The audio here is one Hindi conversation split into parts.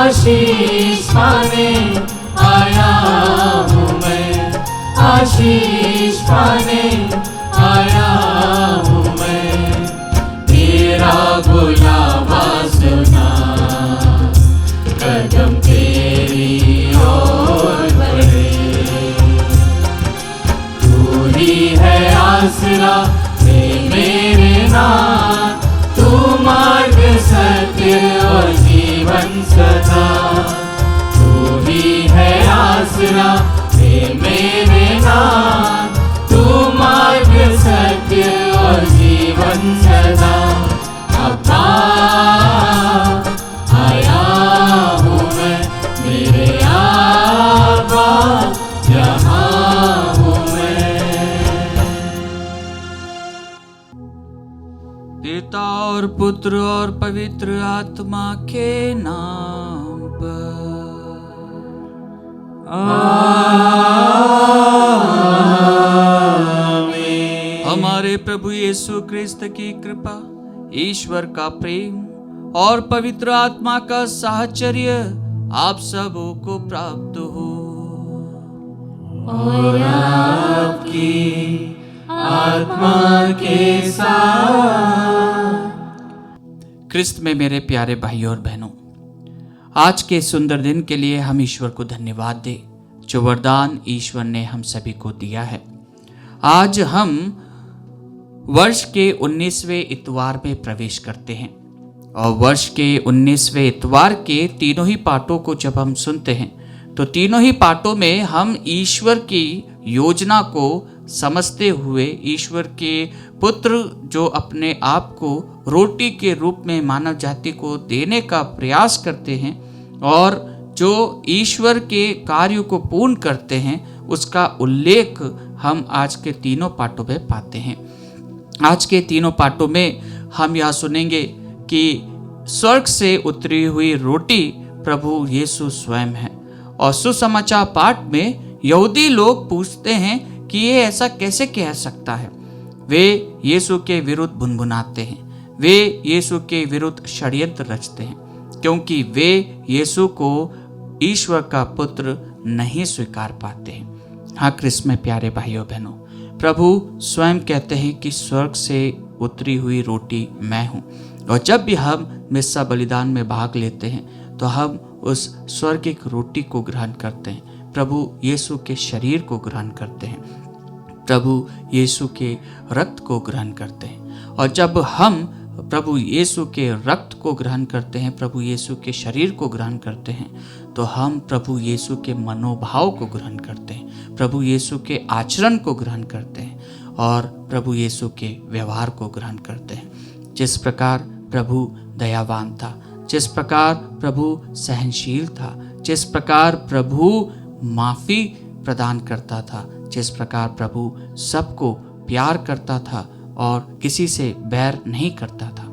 आशीष पाने आया हूँ मैं, आशीष पाने आया हूँ मैं। तेरा बुलावा सुना, कदम तेरी ओर बढ़े। तू ही है आसरा मेरे नाथ, तू मार्ग सत्य और जीवन सदा। तू ही है आसरा मेरे नाथ, तू मार्ग सत्य और जीवन सदा। अब्बा आया हूँ मैं, मेरे अब्बा यहाँ हूँ मैं। पिता और पुत्र और पवित्र आत्मा के नाम पर आमीन। हमारे प्रभु यीशु क्रिस्त की कृपा, ईश्वर का प्रेम और पवित्र आत्मा का साहचर्य आप सबों को प्राप्त हो। और आपकी आत्मा के साथ। क्रिस्त में मेरे प्यारे भाइयों और बहनों, आज के सुंदर दिन के लिए हम ईश्वर को धन्यवाद दें, जो वरदान ईश्वर ने हम सभी को दिया है। आज हम वर्ष के 19वें इतवार में प्रवेश करते हैं और वर्ष के 19वें इतवार के तीनों ही पाठों को जब हम सुनते हैं तो तीनों ही पाठों में हम ईश्वर की योजना को समझते हुए ईश्वर के पुत्र जो अपने आप को रोटी के रूप में मानव जाति को देने का प्रयास करते हैं और जो ईश्वर के कार्य को पूर्ण करते हैं, उसका उल्लेख हम आज के तीनों पाठों में पाते हैं। आज के तीनों पाठों में हम यह सुनेंगे कि स्वर्ग से उतरी हुई रोटी प्रभु यीशु स्वयं है। और सुसमाचार पाठ में यहूदी लोग पूछते हैं कि ये ऐसा कैसे कह सकता है। वे यीशु के विरुद्ध भुनभुनाते हैं, वे यीशु के विरुद्ध षड्यंत्र रचते हैं, क्योंकि वे यीशु को ईश्वर का पुत्र नहीं स्वीकार पाते हैं। हाँ क्रिस्त में प्यारे भाइयों बहनों, प्रभु स्वयं कहते हैं कि स्वर्ग से उतरी हुई रोटी मैं हूँ। और जब भी हम मिस्सा बलिदान में भाग लेते हैं तो हम उस स्वर्गिक रोटी को ग्रहण करते हैं, प्रभु यीशु के शरीर को ग्रहण करते हैं, प्रभु यीशु के रक्त को ग्रहण करते हैं। और जब हम प्रभु यीशु के रक्त को ग्रहण करते हैं, प्रभु यीशु के शरीर को ग्रहण करते हैं, तो हम प्रभु यीशु के मनोभाव को ग्रहण करते हैं, प्रभु यीशु के आचरण को ग्रहण करते हैं और प्रभु यीशु के व्यवहार को ग्रहण करते हैं। जिस प्रकार प्रभु दयावान था, जिस प्रकार प्रभु सहनशील था, जिस प्रकार प्रभु माफ़ी प्रदान करता था, जिस प्रकार प्रभु सबको प्यार करता था और किसी से बैर नहीं करता था,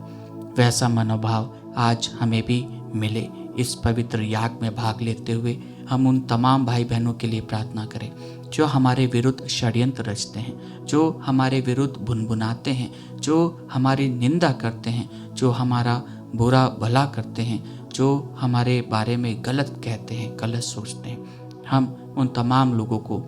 वैसा मनोभाव आज हमें भी मिले। इस पवित्र याग में भाग लेते हुए हम उन तमाम भाई बहनों के लिए प्रार्थना करें जो हमारे विरुद्ध षड्यंत्र रचते हैं, जो हमारे विरुद्ध भुनभुनाते हैं, जो हमारी निंदा करते हैं, जो हमारा बुरा भला करते हैं, जो हमारे बारे में गलत कहते हैं, गलत सोचते हैं। हम उन तमाम लोगों को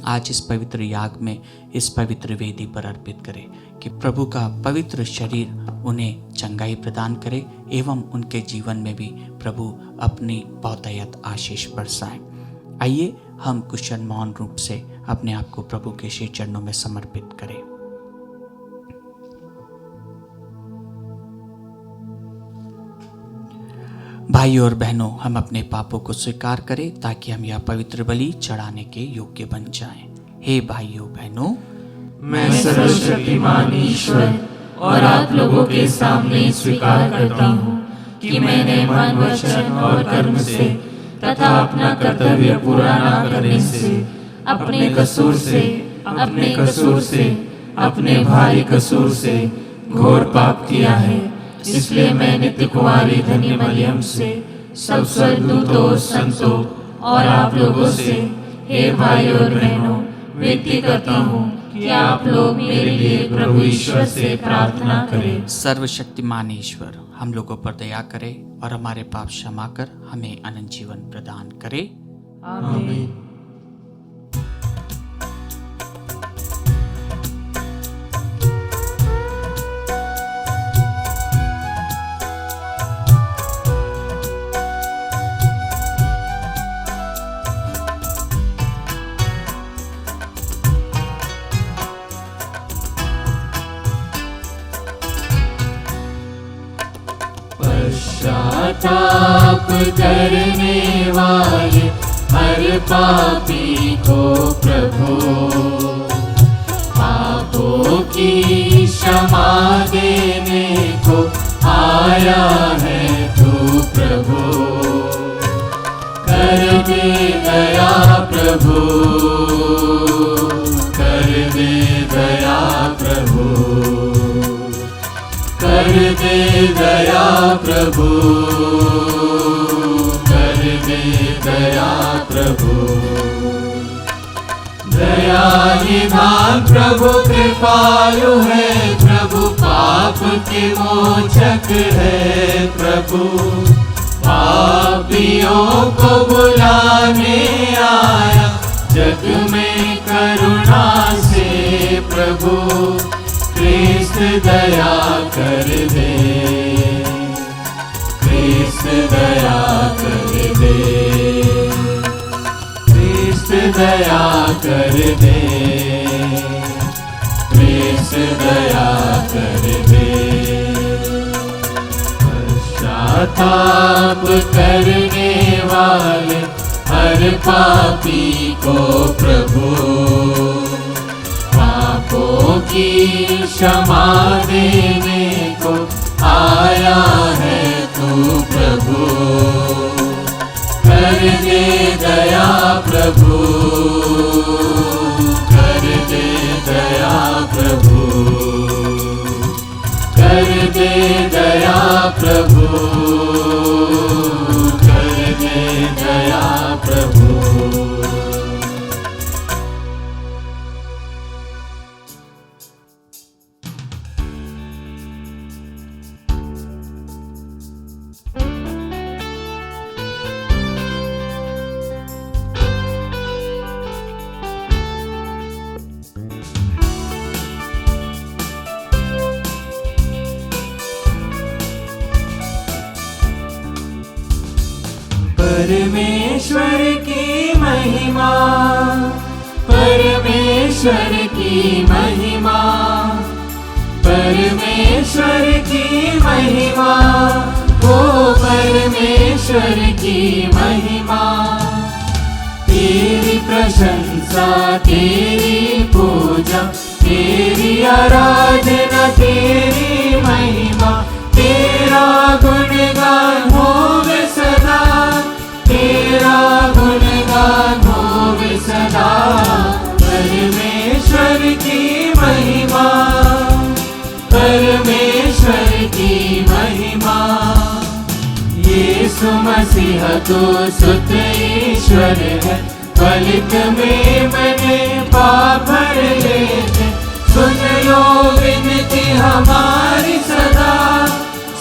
आज इस पवित्र याग में, इस पवित्र वेदी पर अर्पित करें कि प्रभु का पवित्र शरीर उन्हें चंगाई प्रदान करे एवं उनके जीवन में भी प्रभु अपनी बहुतायत आशीष बरसाए। आइए हम कुशल मौन रूप से अपने आप को प्रभु के श्री चरणों में समर्पित करें। भाइयों और बहनों, हम अपने पापों को स्वीकार करें ताकि हम यह पवित्र बलि चढ़ाने के योग्य बन जाएं। हे भाइयों बहनों, मैं सर्वशक्तिमान ईश्वर और आप लोगों के सामने स्वीकार करता हूँ कि मैंने मन, वचन और कर्म से तथा अपना कर्तव्य पूरा न करने से, अपने कसूर से, अपने भारी कसूर से घोर पाप किया है। इसलिए मैं नित्य कुमारी धन्य मरियम से, सब स्वर्गदूतों, संतों और आप लोगों से, हे भाइयों और बहनों, विनती करता हूँ कि आप लोग मेरे लिए प्रभु ईश्वर से प्रार्थना करें। सर्वशक्तिमान ईश्वर हम लोगों पर दया करे और हमारे पाप क्षमा कर हमें अनंत जीवन प्रदान करे। आमीन। पश्चाताप करने वाले हर पापी को प्रभु पापों की क्षमा देने को आया है तू प्रभु। कर दे दया प्रभु, कर दे दया प्रभु, कर दे दया प्रभु, कर दे दया प्रभु। दया निधान प्रभु कृपालु है प्रभु, पाप के मोचक है प्रभु। पापियों को बुलाने आया जग में करुणा से प्रभु। क्रिस्त दया कर दे, क्रिस्त दया कर दे, क्रिस्त दया कर दे, क्रिस्त दया कर दे। पश्चाताप करने वाले हर पापी को प्रभु पापों की क्षमा देने को आया है तू प्रभु। कर दे दया प्रभु, कर दे दया प्रभु, कर दे दया प्रभु, कर दे दया प्रभु। परमेश्वर की महिमा, परमेश्वर की महिमा, परमेश्वर की महिमा, ओ परमेश्वर की महिमा। तेरी प्रशंसा, तेरी पूजा, तेरी आराधना, तेरी महिमा, तेरा गुणगान होवे सदा, तेरा गुणगान होवे सदा। परमेश्वर की महिमा, परमेश्वर की महिमा। यीशु मसीह तो सुत ईश्वर है, फलित में मैंने पाप भर लेते। सुन लो विनती हमारी सदा,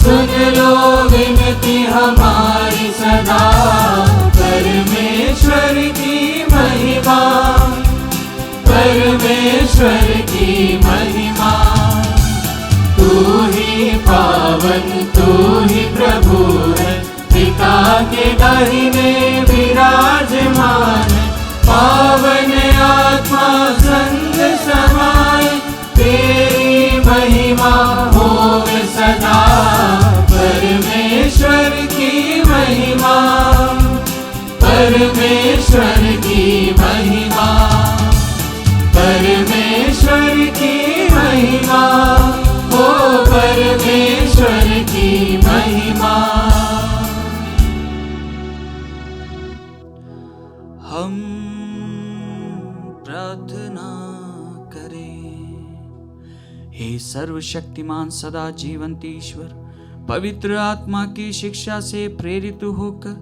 सुन लो विनती हमारी सदा। परमेश्वर की महिमा, परमेश्वर की महिमा। तू ही पावन, तू ही प्रभु है, पिता के दाहिने विराजमान। पावन आत्मा संग समाए, तेरी महिमा होवे सदा। परमेश्वर की महिमा, परमेश्वर की महिमा, परमेश्वर की महिमा, हो परमेश्वर की महिमा। हम प्रार्थना करें। हे सर्वशक्तिमान सदा जीवंत ईश्वर, पवित्र आत्मा की शिक्षा से प्रेरित होकर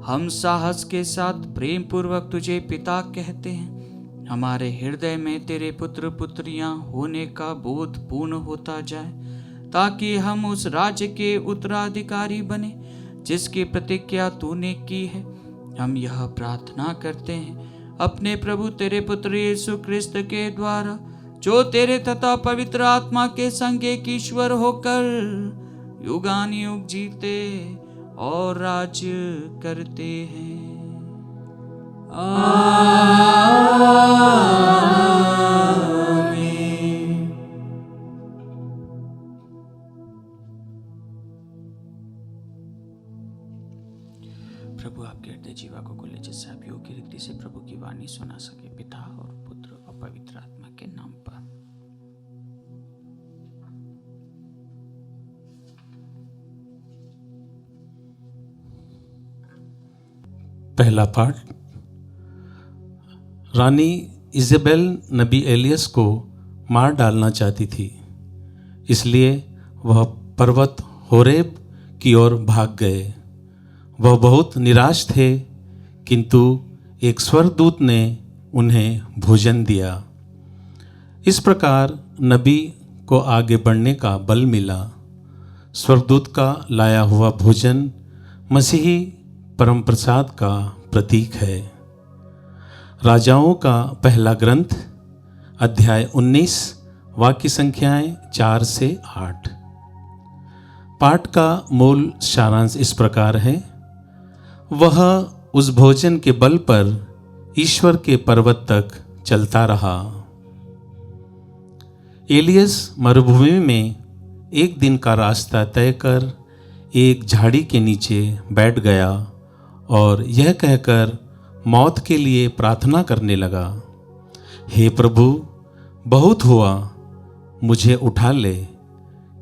हम साहस के साथ प्रेम पूर्वक तुझे पिता कहते हैं। हमारे हृदय में तेरे पुत्र पुत्रियां होने का बोध पूर्ण होता जाए, ताकि हम उस राज्य के उत्तराधिकारी बने जिसकी प्रतिज्ञा तूने की है, हम यह प्रार्थना करते हैं अपने प्रभु तेरे पुत्र यीशु क्रिस्त के द्वारा, जो तेरे तथा पवित्र आत्मा के संग एक ईश्वर होकर युगानुयुग जीते और राज्य करते हैं। प्रभु आपके हृदय जीवा को खोले, जिससे आप योग्य रीति से प्रभु की वाणी सुना सके, पिता और पुत्र और पवित्र आत्मा के नाम पर। पहला पाठ। रानी इज़ाबेल नबी एलियस को मार डालना चाहती थी, इसलिए वह पर्वत होरेब की ओर भाग गए। वह बहुत निराश थे, किंतु एक स्वर्गदूत ने उन्हें भोजन दिया। इस प्रकार नबी को आगे बढ़ने का बल मिला। स्वर्गदूत का लाया हुआ भोजन मसीही परम प्रसाद का प्रतीक है। राजाओं का पहला ग्रंथ अध्याय 19 वाक्य संख्याएं 4 से 8। पाठ का मूल सारांश इस प्रकार है। वह उस भोजन के बल पर ईश्वर के पर्वत तक चलता रहा। एलियस मरुभूमि में एक दिन का रास्ता तय कर एक झाड़ी के नीचे बैठ गया और यह कहकर मौत के लिए प्रार्थना करने लगा, हे प्रभु, बहुत हुआ, मुझे उठा ले,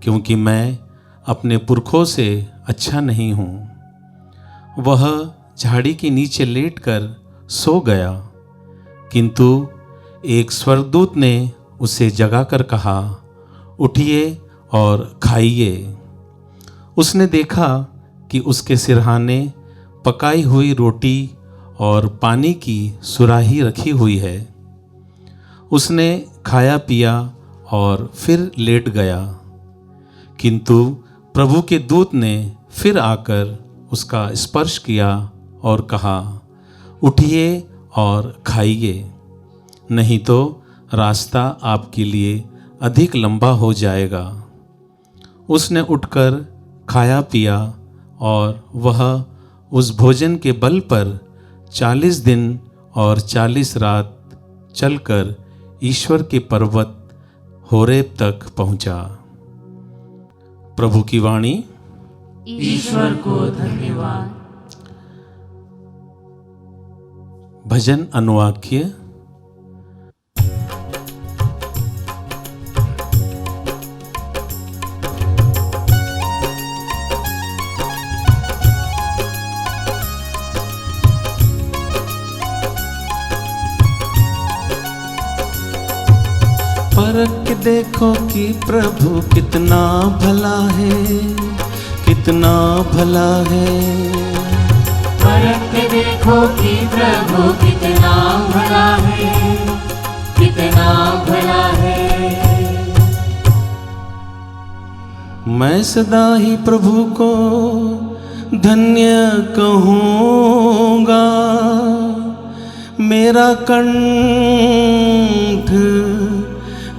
क्योंकि मैं अपने पुरखों से अच्छा नहीं हूँ। वह झाड़ी के नीचे लेटकर सो गया, किंतु एक स्वर्गदूत ने उसे जगाकर कहा, उठिए और खाइए। उसने देखा कि उसके सिरहाने पकाई हुई रोटी और पानी की सुराही रखी हुई है। उसने खाया पिया और फिर लेट गया, किंतु प्रभु के दूत ने फिर आकर उसका स्पर्श किया और कहा, उठिए और खाइए, नहीं तो रास्ता आपके लिए अधिक लंबा हो जाएगा। उसने उठकर खाया पिया और वह उस भोजन के बल पर 40 दिन और 40 रात चलकर ईश्वर के पर्वत होरेब तक पहुंचा। प्रभु की वाणी। ईश्वर को धन्यवाद। भजन अनुवाक्य। परख के देखो कि प्रभु कितना भला है, कितना भला है। परख के देखो कि प्रभु कितना भला है, कितना भला है। मैं सदा ही प्रभु को धन्य कहूँगा, मेरा कंठ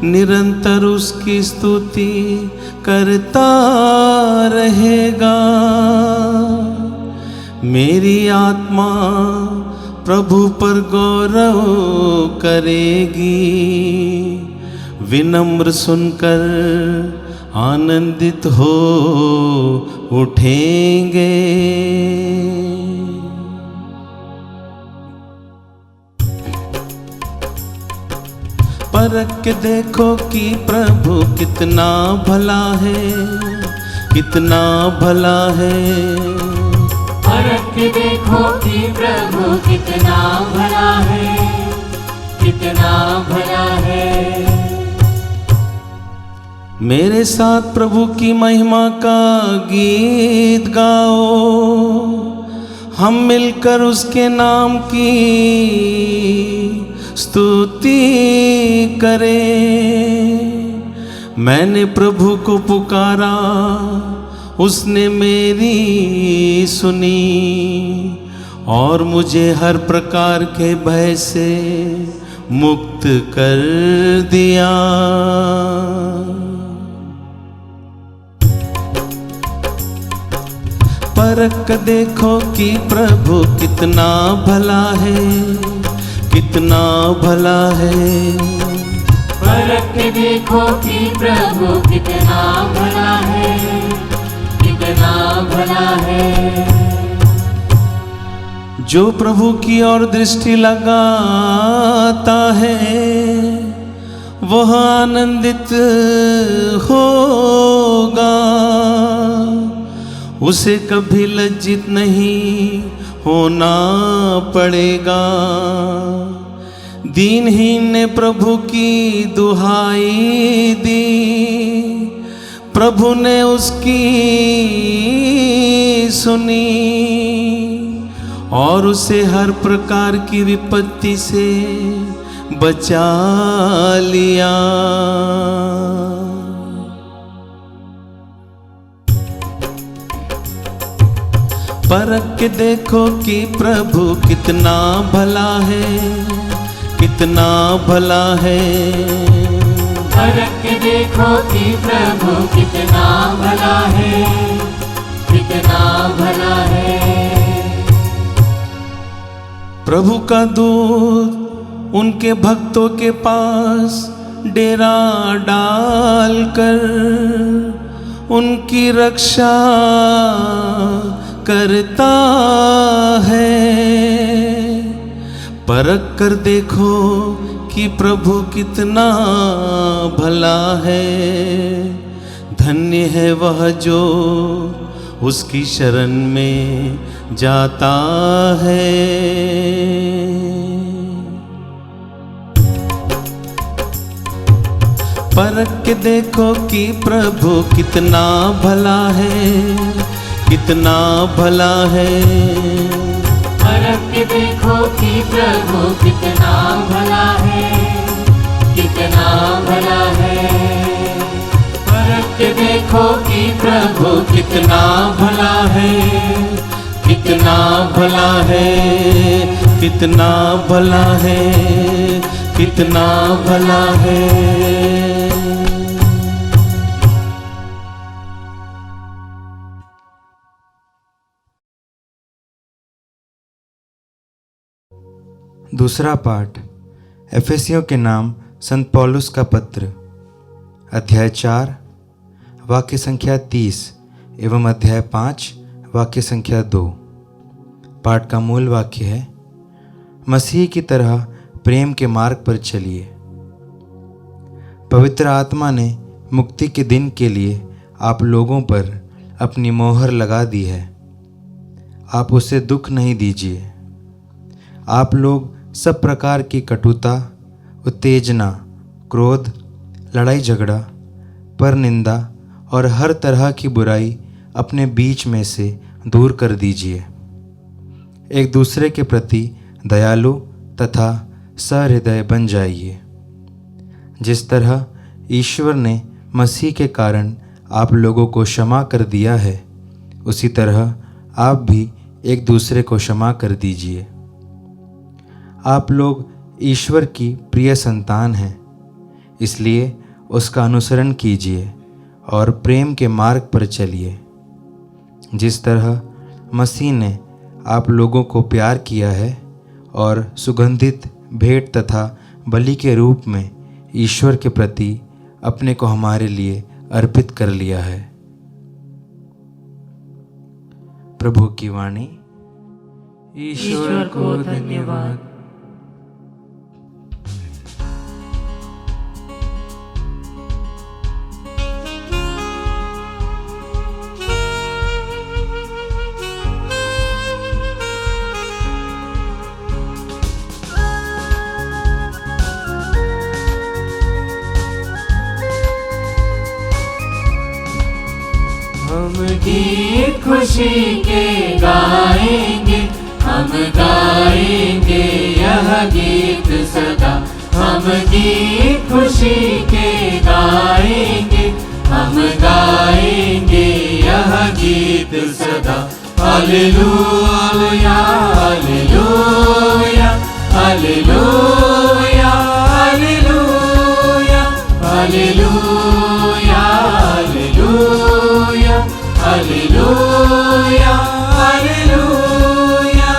निरंतर उसकी स्तुति करता रहेगा। मेरी आत्मा प्रभु पर गौरव करेगी, विनम्र सुनकर आनंदित हो उठेंगे। परख के देखो कि प्रभु कितना भला है, कितना भला है। परख के देखो कि प्रभु कितना भला है, कितना भला है। मेरे साथ प्रभु की महिमा का गीत गाओ, हम मिलकर उसके नाम की स्तुति करें। मैंने प्रभु को पुकारा उसने मेरी सुनी और मुझे हर प्रकार के भय से मुक्त कर दिया। परख देखो कि प्रभु कितना भला है, कितना भला है। परख के देखो कि प्रभु कितना भला है, कितना भला है। जो प्रभु की ओर दृष्टि लगाता है वह आनंदित होगा, उसे कभी लज्जित नहीं होना पड़ेगा। दीनहीन ने प्रभु की दुहाई दी, प्रभु ने उसकी सुनी और उसे हर प्रकार की विपत्ति से बचा लिया। परख के देखो कि प्रभु कितना भला है, कितना भला है। परख के देखो कि प्रभु कितना भला है, कितना भला है। प्रभु का दूत उनके भक्तों के पास डेरा डालकर उनकी रक्षा करता है। परख कर देखो कि प्रभु कितना भला है। धन्य है वह जो उसकी शरण में जाता है। परख के देखो कि प्रभु कितना भला है, कितना भला है। परख के देखो कि प्रभु कितना भला है, कितना भला है। परख के देखो कि प्रभु कितना भला है, कितना भला है, कितना भला है, कितना भला है। दूसरा पाठ एफेसियों के नाम संत पौलुस का पत्र, अध्याय 4 वाक्य संख्या 30 एवं अध्याय 5 वाक्य संख्या 2। पाठ का मूल वाक्य है, मसीह की तरह प्रेम के मार्ग पर चलिए। पवित्र आत्मा ने मुक्ति के दिन के लिए आप लोगों पर अपनी मोहर लगा दी है। आप उसे दुख नहीं दीजिए। आप लोग सब प्रकार की कटुता, उत्तेजना, क्रोध, लड़ाई झगड़ा, परनिंदा और हर तरह की बुराई अपने बीच में से दूर कर दीजिए। एक दूसरे के प्रति दयालु तथा सहृदय बन जाइए। जिस तरह ईश्वर ने मसीह के कारण आप लोगों को क्षमा कर दिया है, उसी तरह आप भी एक दूसरे को क्षमा कर दीजिए। आप लोग ईश्वर की प्रिय संतान हैं, इसलिए उसका अनुसरण कीजिए और प्रेम के मार्ग पर चलिए। जिस तरह मसीह ने आप लोगों को प्यार किया है और सुगंधित भेंट तथा बलि के रूप में ईश्वर के प्रति अपने को हमारे लिए अर्पित कर लिया है। प्रभु की वाणी। ईश्वर को धन्यवाद। हम गीत खुशी के गाएंगे, हम गाएंगे यह गीत सदा। हम गीत खुशी के गाएंगे, हम गाएंगे यह गीत सदा। Hallelujah hallelujah hallelujah hallelujah hallelujah hallelujah hallelujah hallelujah.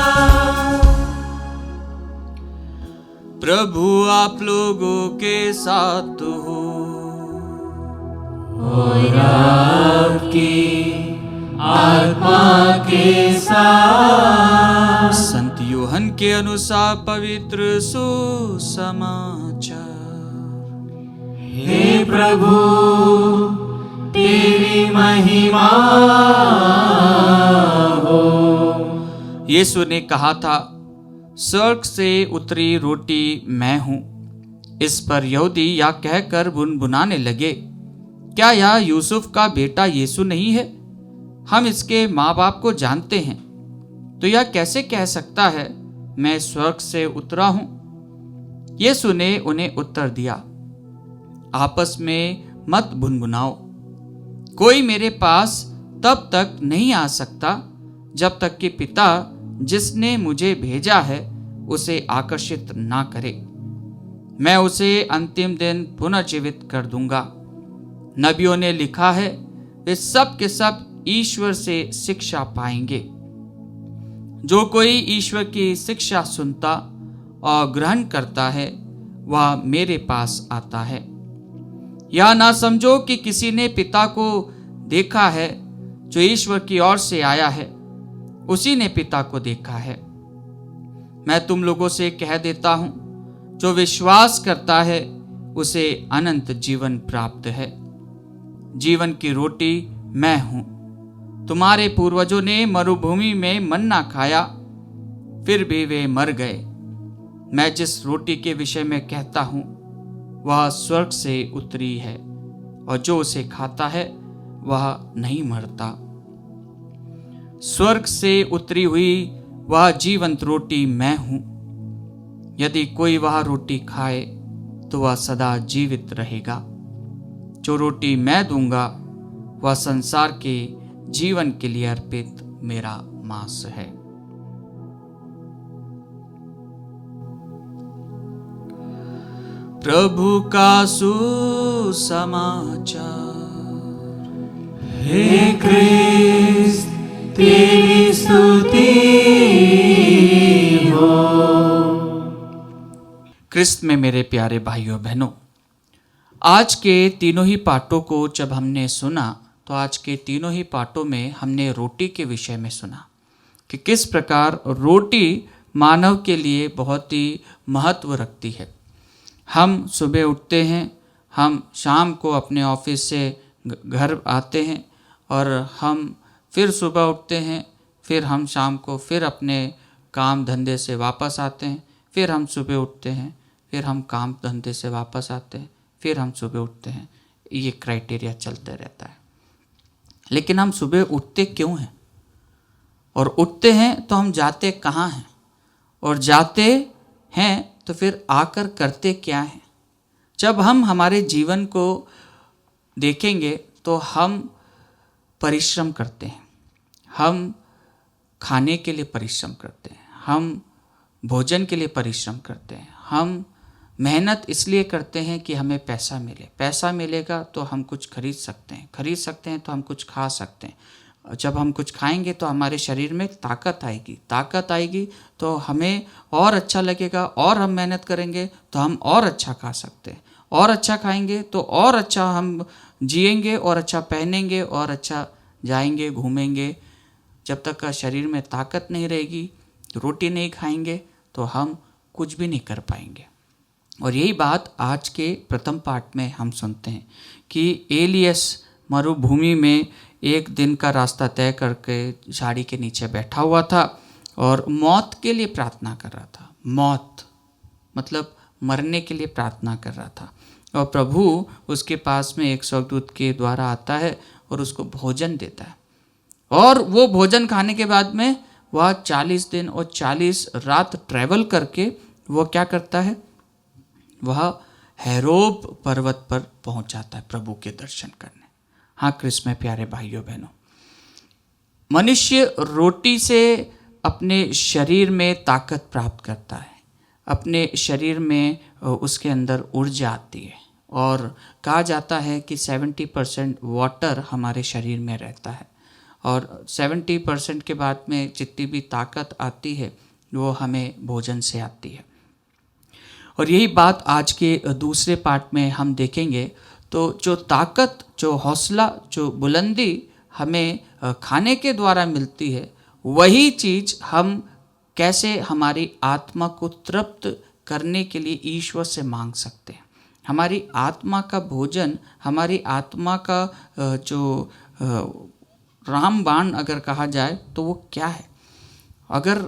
प्रभु आप लोगों के साथ हो और आपकी आत्मा के साथ। संत यूहन के अनुसार पवित्र सुसमाचार। हे प्रभु तेरी महिमा हो। यीशु ने कहा था, स्वर्ग से उतरी रोटी मैं हूं। इस पर यहूदी यह कहकर बुनबुनाने लगे, क्या यह यूसुफ का बेटा यीशु नहीं है? हम इसके माँ बाप को जानते हैं, तो यह कैसे कह सकता है मैं स्वर्ग से उतरा हूं? यीशु ने उन्हें उत्तर दिया, आपस में मत बुनबुनाओ। कोई मेरे पास तब तक नहीं आ सकता जब तक कि पिता जिसने मुझे भेजा है उसे आकर्षित ना करे। मैं उसे अंतिम दिन पुनर्जीवित कर दूंगा। नबियों ने लिखा है, वे सब के सब ईश्वर से शिक्षा पाएंगे। जो कोई ईश्वर की शिक्षा सुनता और ग्रहण करता है वह मेरे पास आता है। या ना समझो कि किसी ने पिता को देखा है, जो ईश्वर की ओर से आया है उसी ने पिता को देखा है। मैं तुम लोगों से कह देता हूं, जो विश्वास करता है उसे अनंत जीवन प्राप्त है। जीवन की रोटी मैं हूं। तुम्हारे पूर्वजों ने मरुभूमि में मन्ना खाया, फिर भी वे मर गए। मैं जिस रोटी के विषय में कहता हूं वह स्वर्ग से उतरी है, और जो उसे खाता है वह नहीं मरता। स्वर्ग से उतरी हुई वह जीवंत रोटी मैं हूं। यदि कोई वह रोटी खाए तो वह सदा जीवित रहेगा। जो रोटी मैं दूंगा वह संसार के जीवन के लिए अर्पित मेरा मांस है। प्रभु का सुसमाचार। हे क्रिस्त तेरी स्तुति हो। क्रिस्त में मेरे प्यारे भाइयों बहनों, आज के तीनों ही पाठों को जब हमने सुना तो आज के तीनों ही पाठों में हमने रोटी के विषय में सुना कि किस प्रकार रोटी मानव के लिए बहुत ही महत्व रखती है। हम सुबह उठते हैं, हम शाम को अपने ऑफिस से घर आते हैं और हम फिर सुबह उठते हैं, फिर हम शाम को फिर अपने काम धंधे से वापस आते हैं, फिर हम सुबह उठते हैं, फिर हम काम धंधे से वापस आते हैं, फिर हम सुबह उठते हैं। ये क्राइटेरिया चलते रहता है। लेकिन हम सुबह उठते क्यों हैं? और उठते हैं तो हम जाते कहाँ हैं? और जाते हैं तो फिर आकर करते क्या हैं? जब हम हमारे जीवन को देखेंगे तो हम परिश्रम करते हैं, हम खाने के लिए परिश्रम करते हैं, हम भोजन के लिए परिश्रम करते हैं, हम मेहनत इसलिए करते हैं कि हमें पैसा मिले। पैसा मिलेगा तो हम कुछ खरीद सकते हैं तो हम कुछ खा सकते हैं। जब हम कुछ खाएंगे तो हमारे शरीर में ताकत आएगी तो हमें और अच्छा लगेगा, और हम मेहनत करेंगे तो हम और अच्छा खा सकते हैं, और अच्छा खाएंगे तो और अच्छा हम जिएंगे, और अच्छा पहनेंगे, और अच्छा जाएंगे घूमेंगे। जब तक का शरीर में ताकत नहीं रहेगी, रोटी नहीं खाएंगे तो हम कुछ भी नहीं कर पाएंगे। और यही बात आज के प्रथम पाठ में हम सुनते हैं कि एलियस मरुभूमि में एक दिन का रास्ता तय करके झाड़ी के नीचे बैठा हुआ था और मौत के लिए प्रार्थना कर रहा था। मौत मतलब मरने के लिए प्रार्थना कर रहा था। और प्रभु उसके पास में एक स्वर्गदूत के द्वारा आता है और उसको भोजन देता है। और वो भोजन खाने के बाद में वह 40 दिन और 40 रात ट्रैवल करके वो क्या करता है, वह हेरोब पर्वत पर पहुंच जाता है प्रभु के दर्शन करने। हाँ क्रिस्त में प्यारे भाइयों बहनों, मनुष्य रोटी से अपने शरीर में ताकत प्राप्त करता है, अपने शरीर में उसके अंदर ऊर्जा आती है, और कहा जाता है कि 70% वाटर हमारे शरीर में रहता है, और 70% के बाद में जितनी भी ताकत आती है वो हमें भोजन से आती है। और यही बात आज के दूसरे पार्ट में हम देखेंगे। तो जो ताकत, जो हौसला, जो बुलंदी हमें खाने के द्वारा मिलती है, वही चीज़ हम कैसे हमारी आत्मा को तृप्त करने के लिए ईश्वर से मांग सकते हैं। हमारी आत्मा का भोजन, हमारी आत्मा का जो रामबाण अगर कहा जाए तो वो क्या है? अगर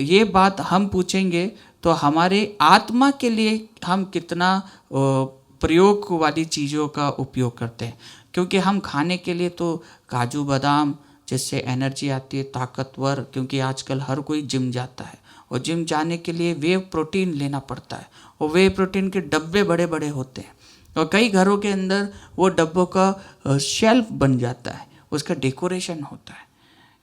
ये बात हम पूछेंगे तो हमारे आत्मा के लिए हम कितना प्रयोग वाली चीज़ों का उपयोग करते हैं, क्योंकि हम खाने के लिए तो काजू बादाम जिससे एनर्जी आती है, ताकतवर, क्योंकि आजकल हर कोई जिम जाता है और जिम जाने के लिए वे प्रोटीन लेना पड़ता है, और वे प्रोटीन के डब्बे बड़े बड़े होते हैं, और कई घरों के अंदर वो डब्बों का शेल्फ बन जाता है, उसका डेकोरेशन होता है।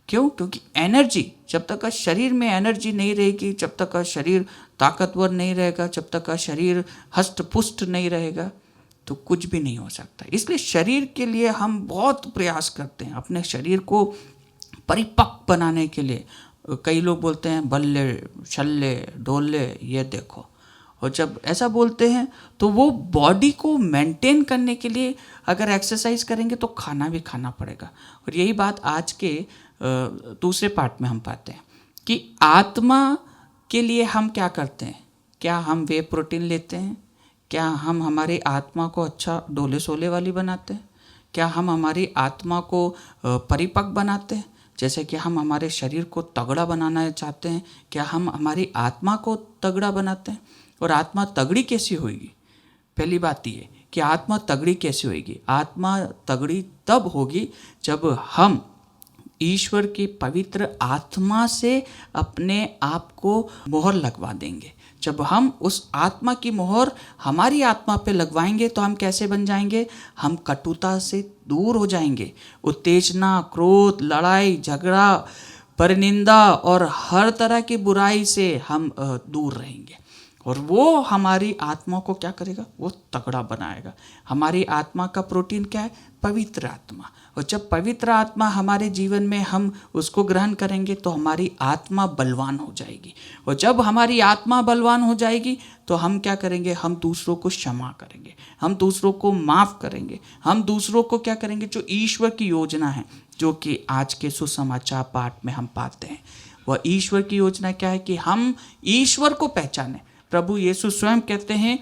क्यों? क्योंकि एनर्जी, जब तक का शरीर में एनर्जी नहीं रहेगी, जब तक का शरीर ताकतवर नहीं रहेगा, जब तक का शरीर हष्ट पुष्ट नहीं रहेगा, तो कुछ भी नहीं हो सकता। इसलिए शरीर के लिए हम बहुत प्रयास करते हैं, अपने शरीर को परिपक्व बनाने के लिए। कई लोग बोलते हैं बल्ले छल्ले डोले ये देखो, और जब ऐसा बोलते हैं तो वो बॉडी को मेंटेन करने के लिए अगर एक्सरसाइज करेंगे तो खाना भी खाना पड़ेगा। और यही बात आज के दूसरे पार्ट में हम पाते हैं कि आत्मा के लिए हम क्या करते हैं। क्या हम वे प्रोटीन लेते हैं? क्या हम हमारी आत्मा को अच्छा डोले सोले वाली बनाते हैं? क्या हम हमारी आत्मा को परिपक्व बनाते हैं? जैसे कि हम हमारे शरीर को तगड़ा बनाना चाहते हैं, क्या हम हमारी आत्मा को तगड़ा बनाते हैं? और आत्मा तगड़ी कैसी होगी? पहली बात ये कि आत्मा तगड़ी कैसे होगी? आत्मा तगड़ी तब होगी जब हम ईश्वर की पवित्र आत्मा से अपने आप को मोहर लगवा देंगे। जब हम उस आत्मा की मोहर हमारी आत्मा पे लगवाएंगे तो हम कैसे बन जाएंगे? हम कटुता से दूर हो जाएंगे, उत्तेजना, क्रोध, लड़ाई झगड़ा, परनिंदा और हर तरह की बुराई से हम दूर रहेंगे। और वो हमारी आत्मा को क्या करेगा? वो तगड़ा बनाएगा। हमारी आत्मा का प्रोटीन क्या है? पवित्र आत्मा। और जब पवित्र आत्मा हमारे जीवन में हम उसको ग्रहण करेंगे तो हमारी आत्मा बलवान हो जाएगी। और जब हमारी आत्मा बलवान हो जाएगी तो हम क्या करेंगे? हम दूसरों को क्षमा करेंगे, हम दूसरों को माफ़ करेंगे, हम दूसरों को क्या करेंगे? जो ईश्वर की योजना है, जो कि आज के सुसमाचार पाठ में हम पाते हैं, वह ईश्वर की योजना क्या है? कि हम ईश्वर को पहचानें। प्रभु यीशु स्वयं कहते हैं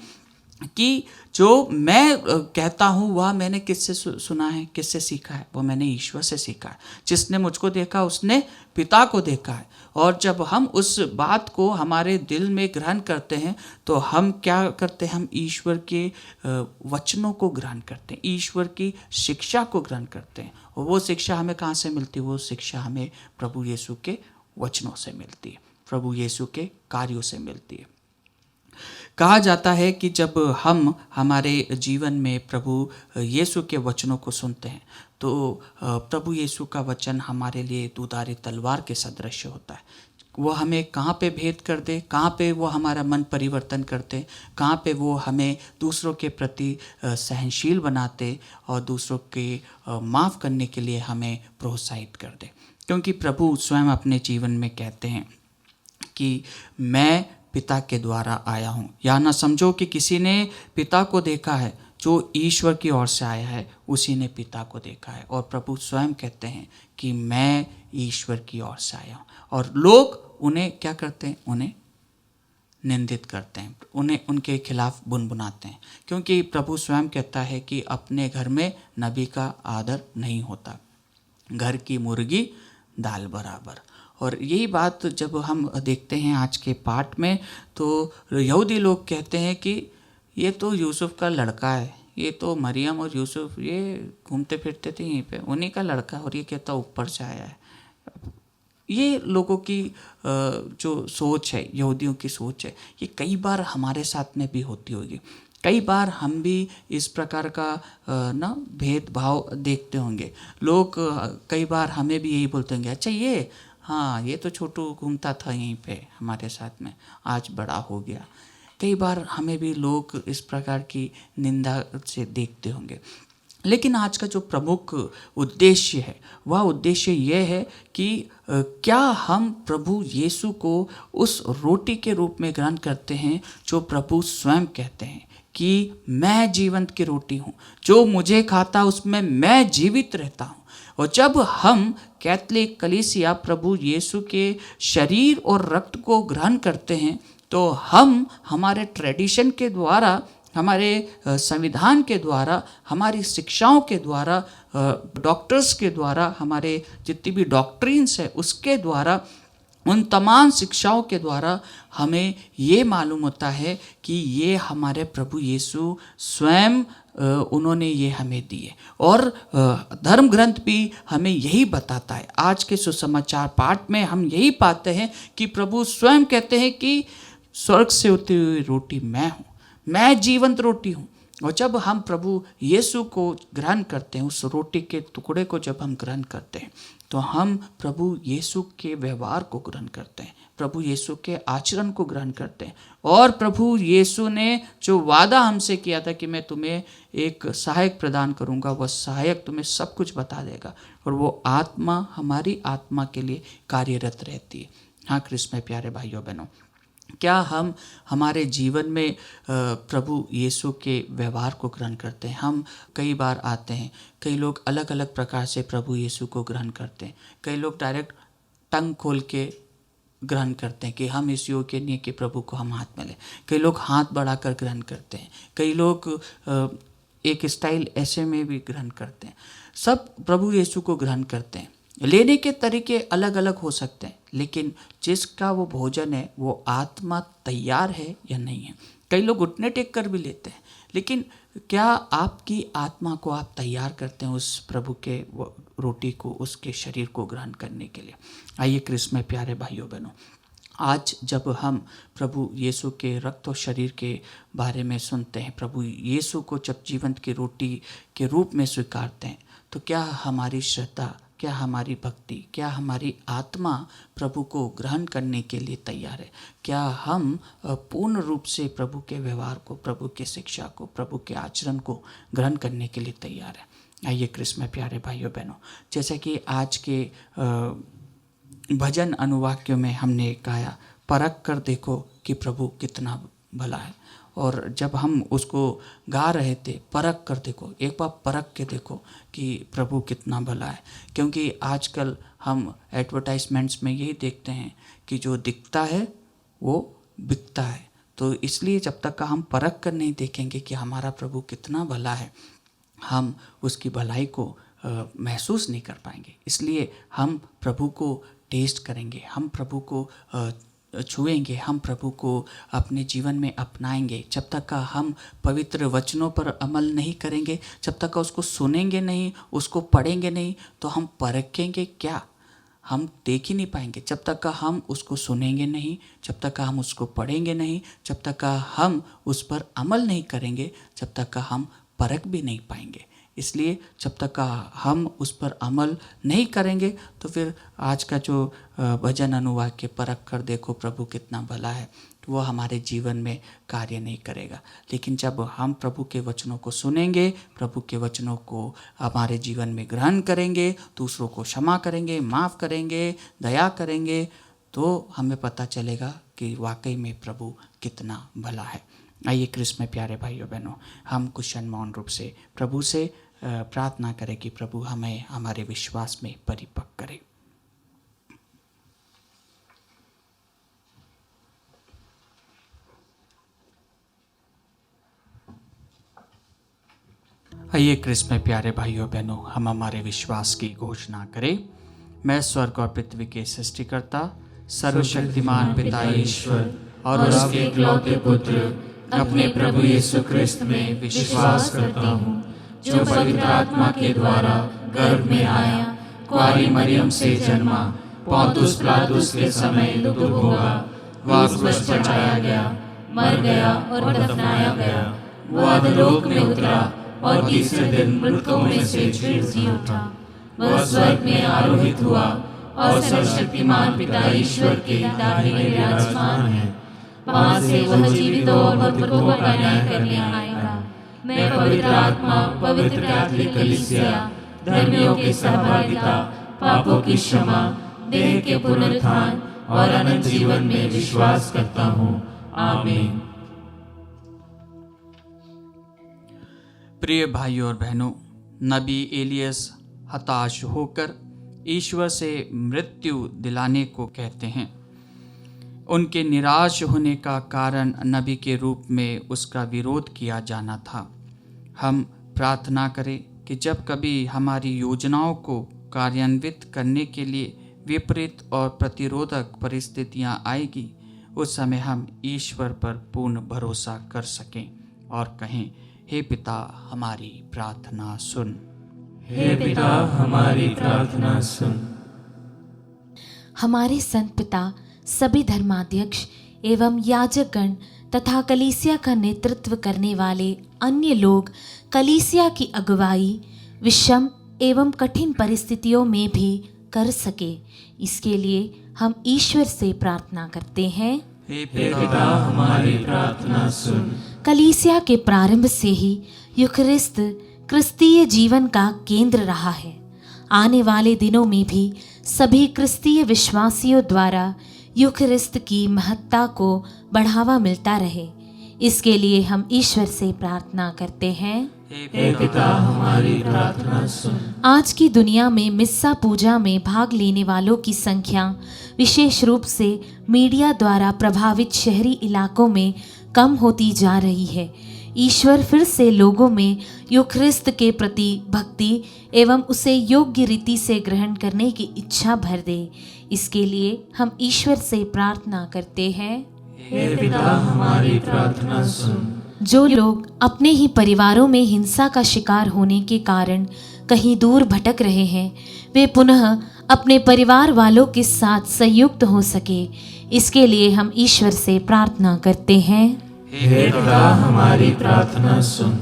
कि जो मैं कहता हूँ वह मैंने किससे सुना है, किससे सीखा है? वो मैंने ईश्वर से सीखा है। जिसने मुझको देखा उसने पिता को देखा है। और जब हम उस बात को हमारे दिल में ग्रहण करते हैं तो हम क्या करते हैं? हम ईश्वर के वचनों को ग्रहण करते हैं, ईश्वर की शिक्षा को ग्रहण करते हैं। और वो शिक्षा हमें कहाँ से मिलती है? वो शिक्षा हमें प्रभु यीशु के वचनों से मिलती है, प्रभु यीशु के कार्यों से मिलती है। कहा जाता है कि जब हम हमारे जीवन में प्रभु यीशु के वचनों को सुनते हैं तो प्रभु यीशु का वचन हमारे लिए दुधारी तलवार के सदृश होता है। वो हमें कहाँ पे भेद कर दे, कहाँ पे वो हमारा मन परिवर्तन करते, कहाँ पे वो हमें दूसरों के प्रति सहनशील बनाते और दूसरों के माफ़ करने के लिए हमें प्रोत्साहित कर दे। क्योंकि प्रभु स्वयं अपने जीवन में कहते हैं कि मैं पिता के द्वारा आया हूँ। या ना समझो कि किसी ने पिता को देखा है, जो ईश्वर की ओर से आया है उसी ने पिता को देखा है। और प्रभु स्वयं कहते हैं कि मैं ईश्वर की ओर से आया हूँ। और लोग उन्हें क्या करते हैं? उन्हें निंदित करते हैं, उन्हें उनके खिलाफ बुनबुनाते हैं, क्योंकि प्रभु स्वयं कहता है कि अपने घर में नबी का आदर नहीं होता, घर की मुर्गी दाल बराबर। और यही बात जब हम देखते हैं आज के पाठ में तो यहूदी लोग कहते हैं कि ये तो यूसुफ का लड़का है, ये तो मरियम और यूसुफ ये घूमते फिरते थे यहीं पे, उन्हीं का लड़का, और ये कहता ऊपर से आया है। ये लोगों की जो सोच है, यहूदियों की सोच है, ये कई बार हमारे साथ में भी होती होगी। कई बार हम भी इस प्रकार का ना भेदभाव देखते होंगे। लोग कई बार हमें भी यही बोलते होंगे, अच्छा ये, हाँ ये तो छोटू घूमता था यहीं पे हमारे साथ में, आज बड़ा हो गया। कई बार हमें भी लोग इस प्रकार की निंदा से देखते होंगे। लेकिन आज का जो प्रमुख उद्देश्य है वह उद्देश्य यह है कि क्या हम प्रभु यीशु को उस रोटी के रूप में ग्रहण करते हैं जो प्रभु स्वयं कहते हैं कि मैं जीवंत की रोटी हूँ, जो मुझे खाता उसमें मैं जीवित रहता हूँ। और जब हम कैथोलिक कलीसिया प्रभु यीशु के शरीर और रक्त को ग्रहण करते हैं तो हम हमारे ट्रेडिशन के द्वारा, हमारे संविधान के द्वारा, हमारी शिक्षाओं के द्वारा, डॉक्टर्स के द्वारा, हमारे जितनी भी डॉक्ट्रिन्स है उसके द्वारा, उन तमाम शिक्षाओं के द्वारा हमें ये मालूम होता है कि ये हमारे प्रभु यीशु स्वयं उन्होंने ये हमें दिए। और धर्म ग्रंथ भी हमें यही बताता है। आज के सुसमाचार पाठ में हम यही पाते हैं कि प्रभु स्वयं कहते हैं कि स्वर्ग से उतरी हुई रोटी मैं हूँ, मैं जीवंत रोटी हूँ। और जब हम प्रभु यीशु को ग्रहण करते हैं, उस रोटी के टुकड़े को जब हम ग्रहण करते हैं तो हम प्रभु यीशु के व्यवहार को ग्रहण करते हैं, प्रभु यीशु के आचरण को ग्रहण करते हैं। और प्रभु यीशु ने जो वादा हमसे किया था कि मैं तुम्हें एक सहायक प्रदान करूंगा, वह सहायक तुम्हें सब कुछ बता देगा और वो आत्मा हमारी आत्मा के लिए कार्यरत रहती है। हाँ क्रिस्त में प्यारे भाइयों बहनों, क्या हम हमारे जीवन में प्रभु यीशु के व्यवहार को ग्रहण करते हैं? हम कई बार आते हैं, कई लोग अलग अलग प्रकार से प्रभु यीशु को ग्रहण करते हैं। कई लोग डायरेक्ट टंग खोल के ग्रहण करते हैं कि हम इस योग्य नहीं कि प्रभु को हम हाथ में लें। कई लोग हाथ बढ़ाकर ग्रहण करते हैं। कई लोग एक स्टाइल ऐसे में भी ग्रहण करते हैं। सब प्रभु यीशु को ग्रहण करते हैं। लेने के तरीके अलग अलग हो सकते हैं, लेकिन जिसका वो भोजन है वो आत्मा तैयार है या नहीं है। कई लोग घुटने टेक कर भी लेते हैं, लेकिन क्या आपकी आत्मा को आप तैयार करते हैं उस प्रभु के रोटी को, उसके शरीर को ग्रहण करने के लिए? आइए क्रिस्त में प्यारे भाइयों बहनों, आज जब हम प्रभु यीशु के रक्त और शरीर के बारे में सुनते हैं, प्रभु यीशु को जब जीवंत की रोटी के रूप में स्वीकारते हैं, तो क्या हमारी श्रद्धा, क्या हमारी भक्ति, क्या हमारी आत्मा प्रभु को ग्रहण करने के लिए तैयार है? क्या हम पूर्ण रूप से प्रभु के व्यवहार को, प्रभु के शिक्षा को, प्रभु के आचरण को ग्रहण करने के लिए तैयार है? आइए क्रिस्त में प्यारे भाइयों बहनों, जैसे कि आज के भजन अनुवाक्यों में हमने गाया, परख कर देखो कि प्रभु कितना भला है। और जब हम उसको गा रहे थे, परख कर देखो, एक बार परख के देखो कि प्रभु कितना भला है। क्योंकि आजकल हम एडवर्टाइजमेंट्स में यही देखते हैं कि जो दिखता है वो बिकता है। तो इसलिए जब तक का हम परख कर नहीं देखेंगे कि हमारा प्रभु कितना भला है, हम उसकी भलाई को महसूस नहीं कर पाएंगे। इसलिए हम प्रभु को टेस्ट करेंगे, हम प्रभु को छुएंगे, हम प्रभु को अपने जीवन में अपनाएंगे। जब तक का हम पवित्र वचनों पर अमल नहीं करेंगे, जब तक का उसको सुनेंगे नहीं, उसको पढ़ेंगे नहीं, तो हम परखेंगे क्या? हम देख ही नहीं पाएंगे। जब तक का हम उसको सुनेंगे नहीं, जब तक का हम उसको पढ़ेंगे नहीं, जब तक का हम उस पर अमल नहीं करेंगे, जब तक का हम परख भी नहीं पाएंगे। इसलिए जब तक का हम उस पर अमल नहीं करेंगे तो फिर आज का जो भजन अनुवाद के परख कर देखो प्रभु कितना भला है, वो हमारे जीवन में कार्य नहीं करेगा। लेकिन जब हम प्रभु के वचनों को सुनेंगे, प्रभु के वचनों को हमारे जीवन में ग्रहण करेंगे, दूसरों को क्षमा करेंगे, माफ़ करेंगे, दया करेंगे, तो हमें पता चलेगा कि वाकई में प्रभु कितना भला है। आइए क्रिस्त में प्यारे भाइयों बहनों, हम कुछ मौन रूप से प्रभु से प्रार्थना करें कि प्रभु हमें हमारे विश्वास में परिपक्व करे। आइए क्रिस्त में प्यारे भाइयों बहनों, हम हमारे विश्वास की घोषणा करें। मैं स्वर्ग और पृथ्वी के सृष्टिकर्ता, सर्वशक्तिमान पिता ईश्वर और उसके इकलौते पुत्र अपने प्रभु यीशु क्रिस्त में विश्वास करता हूँ, जो पवित्र आत्मा के द्वारा गर्भ में आया, कुंवारी मरियम से जन्मा, पौंतुस पिलातुस के समय दुख हुआ, वह क्रूस पर चढ़ाया गया, मर गया और दफनाया गया, वो अधोलोक में उतरा और तीसरे दिन मृतकों में से फिर जी उठा। वह स्वर्ग में आरोहित हुआ और सर्वशक्तिमान पिता ईश्वर के दाहिने विराजमान है। वहां से वह जीवितों और मृतकों का न्याय करने आएगा। मैं पवित्र आत्मा, पवित्र कैथोलिक कलीसिया, धर्मियों की सहभागिता, पापों की क्षमा, देह के पुनरुत्थान और अनंत जीवन में विश्वास करता हूँ। आमीन। प्रिय भाइयों और बहनों, नबी एलियस हताश होकर ईश्वर से मृत्यु दिलाने को कहते हैं। उनके निराश होने का कारण नबी के रूप में उसका विरोध किया जाना था। हम प्रार्थना करें कि जब कभी हमारी योजनाओं को कार्यान्वित करने के लिए विपरीत और प्रतिरोधक परिस्थितियां आएगी, उस समय हम ईश्वर पर पूर्ण भरोसा कर सकें और कहें, हे पिता हमारी प्रार्थना सुन। हे पिता हमारी प्रार्थना सुन। हमारे संत पिता, सभी धर्माध्यक्ष एवं याजकगण तथा कलीसिया का नेतृत्व करने वाले अन्य लोग कलीसिया की अगुवाई विषम एवं कठिन परिस्थितियों में भी कर सके, इसके लिए हम ईश्वर से प्रार्थना करते हैं। हे पिता हमारी प्रार्थना सुन। कलीसिया के प्रारंभ से ही यूखरिस्त क्रिस्तीय जीवन का केंद्र रहा है। आने वाले दिनों में भी सभी क्रिस्तीय विश्वासियों द्वारा यूखरिस्त की महत्ता को बढ़ावा मिलता रहे, इसके लिए हम ईश्वर से प्रार्थना करते हैं। हे पिता हमारी प्रार्थना सुन। आज की दुनिया में मिस्सा पूजा में भाग लेने वालों की संख्या विशेष रूप से मीडिया द्वारा प्रभावित शहरी इलाकों में कम होती जा रही है। ईश्वर फिर से लोगों में यूखरिस्त के प्रति भक्ति एवं उसे योग्य रीति से ग्रहण करने की इच्छा भर दे, इसके लिए हम ईश्वर से प्रार्थना करते हैं। हे पिता हमारी प्रार्थना सुन। जो लोग अपने ही परिवारों में हिंसा का शिकार होने के कारण कहीं दूर भटक रहे हैं, वे पुनः अपने परिवार वालों के साथ संयुक्त हो सके, इसके लिए हम ईश्वर से प्रार्थना करते हैं। हे पिता हमारी प्रार्थना सुन।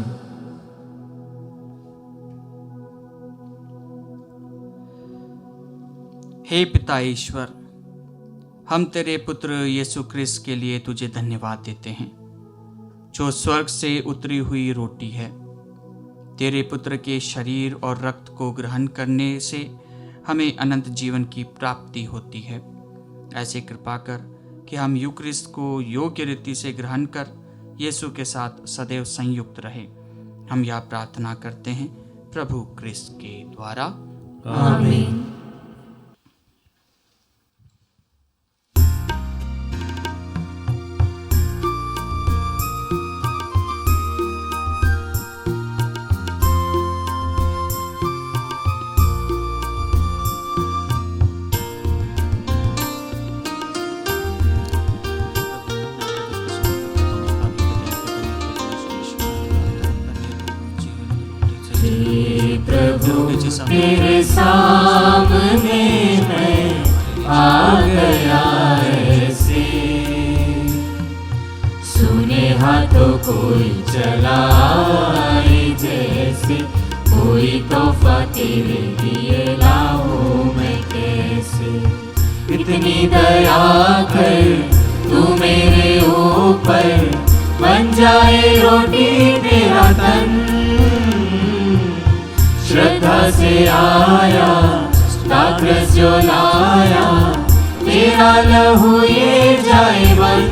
हे पिता ईश्वर, हम तेरे पुत्र यीशु क्रिस्त के लिए तुझे धन्यवाद देते हैं, जो स्वर्ग से उतरी हुई रोटी है। तेरे पुत्र के शरीर और रक्त को ग्रहण करने से हमें अनंत जीवन की प्राप्ति होती है। ऐसे कृपा कर कि हम यूक्रिस्ट को योग्य रीति से ग्रहण कर यीशु के साथ सदैव संयुक्त रहे। हम यह प्रार्थना करते हैं प्रभु क्रिस्त के द्वारा। आमीन। तेरे सामने मैं आ गया ऐसे, सुने हाथों कोई चलाए जैसे, कोई तोहफा तेरे लिए लाऊं मैं कैसे। इतनी दया कर तू मेरे ऊपर, बन जाए रोटी तेरा तन। श्रद्धा से आया दाग्रस जो लाया, तेरा लहू ये जाए बन।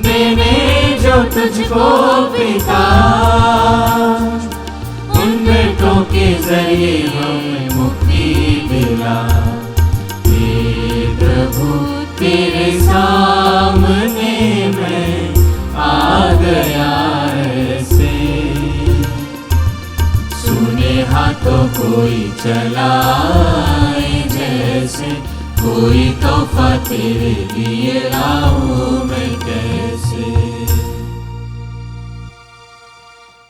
देने जो तुझको पिता, उन बेटों के जरिए हमें मुक्ति मिला। हे प्रभु तेरे सामने मैं आ गया ऐसे, सुने हाथों कोई चलाए जैसे, कोई तोहफा तेरे लिए लाऊं मैं कैसे।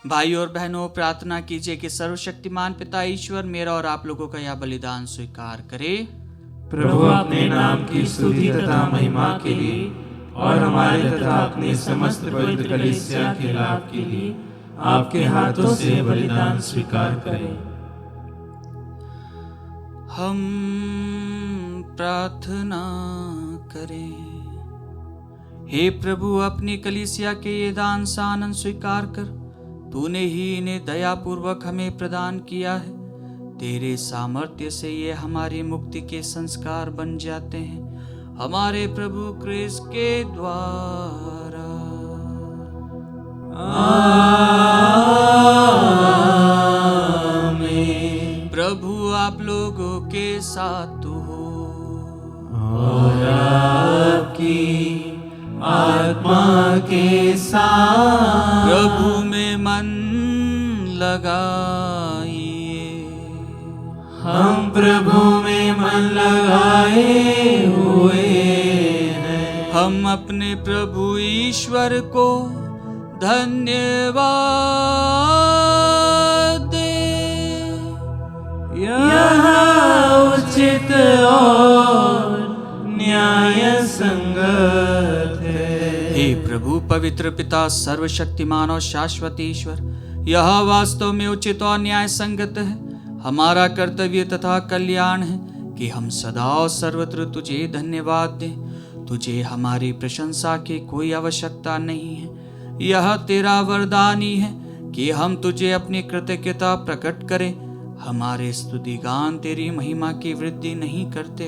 भाई और बहनों, प्रार्थना कीजिए कि सर्वशक्तिमान पिता ईश्वर मेरा और आप लोगों का यह बलिदान स्वीकार करे। प्रभु अपने नाम की स्तुति तथा महिमा के लिए और हमारे तथा अपने समस्त पवित्र कलीसिया के लाभ के लिए आपके हाथों से बलिदान स्वीकार करें। हम प्रार्थना करें। हे प्रभु, अपनी कलीसिया के ये दान सा आनंद स्वीकार कर तूने ही इन्हें दयापूर्वक हमें प्रदान किया है। तेरे सामर्थ्य से ये हमारी मुक्ति के संस्कार बन जाते हैं, हमारे प्रभु क्रिस्त के द्वारा। आमीन। प्रभु आप लोगों के साथ हो और आपकी आत्मा के साथ। प्रभु में मन लगाइए। हम प्रभु में मन लगाए हुए हैं। हम अपने प्रभु ईश्वर को धन्यवाद दें। यह उचित और न्याय संगत है। हे प्रभु, पवित्र पिता, सर्वशक्तिमान और शाश्वत ईश्वर, यह वास्तव में उचित और न्याय संगत है, हमारा कर्तव्य तथा कल्याण है कि हम सदा और सर्वत्र तुझे धन्यवाद दें। तुझे हमारी प्रशंसा की कोई आवश्यकता नहीं है। यह तेरा वरदान ही है कि हम तुझे अपनी कृतज्ञता प्रकट करें। हमारे स्तुति गान तेरी महिमा की वृद्धि नहीं करते,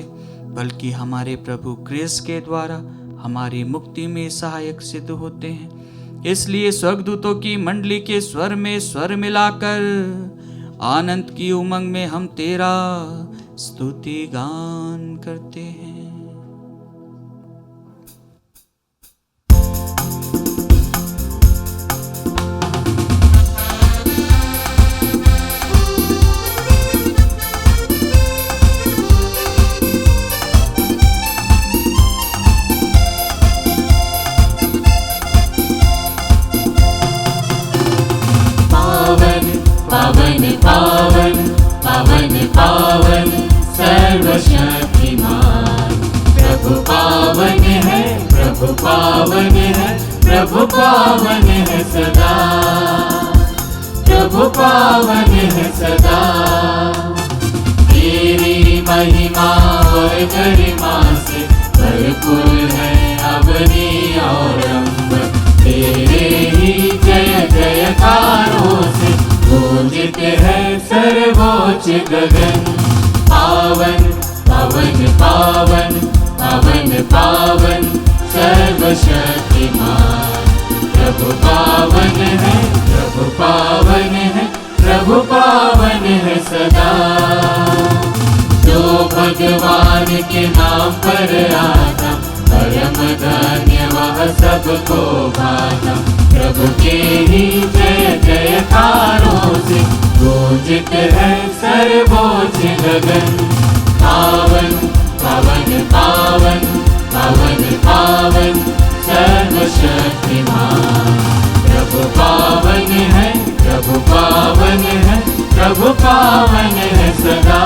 बल्कि हमारे प्रभु क्रिस्त के द्वारा हमारी मुक्ति में सहायक सिद्ध होते हैं। इसलिए स्वर्गदूतों की मंडली के स्वर में स्वर मिलाकर आनंद की उमंग में हम तेरा स्तुति गान करते हैं। पावन पावन पावन पावन सर्वशक्तिमान प्रभु पावन है, प्रभु पावन है, प्रभु पावन है सदा, प्रभु पावन है सदा। तेरी महिमा और गरिमा से भरपूर है अवनी और अंबर, तेरे ही जय जयकारों से पूजित है सर्वोच्च गगन। पावन पावन पावन पावन पावन सर्वशक्तिमान प्रभु पावन है, प्रभु पावन है, प्रभु पावन है सदा। जो भगवान के नाम पर आता परम धन्य वह सबको भाता, प्रभु के ही जय जयकारों से गूंजित है सर्वोच्च गगन। पावन पावन पावन पावन पावन सर्वशक्तिमान प्रभु पावन है, प्रभु पावन है, प्रभु पावन है सदा,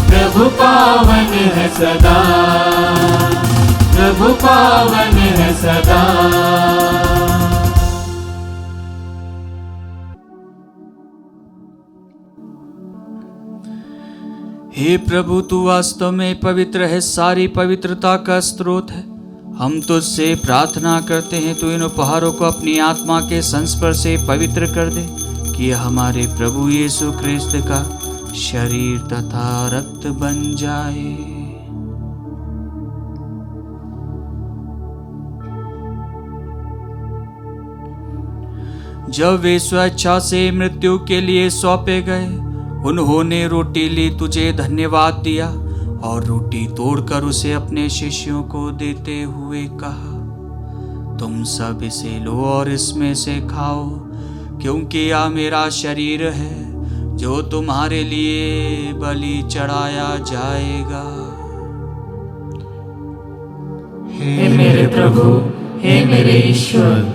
प्रभु पावन है सदा, प्रभु पावन है सदा। हे प्रभु, तू वास्तव में पवित्र है, सारी पवित्रता का स्रोत है। हम तुझसे प्रार्थना करते हैं तू इन उपहारों को अपनी आत्मा के संस्पर्श से पवित्र कर दे, कि हमारे प्रभु यीशु क्रिस्त का शरीर तथा रक्त बन जाए। जब वे स्वेच्छा से मृत्यु के लिए सौंपे गए, उन्होंने रोटी ली, तुझे धन्यवाद दिया और रोटी तोड़कर उसे अपने शिष्यों को देते हुए कहा, तुम सब इसे लो और इसमें से खाओ, क्योंकि यह मेरा शरीर है जो तुम्हारे लिए बलि चढ़ाया जाएगा। हे मेरे प्रभु, हे मेरे ईश्वर,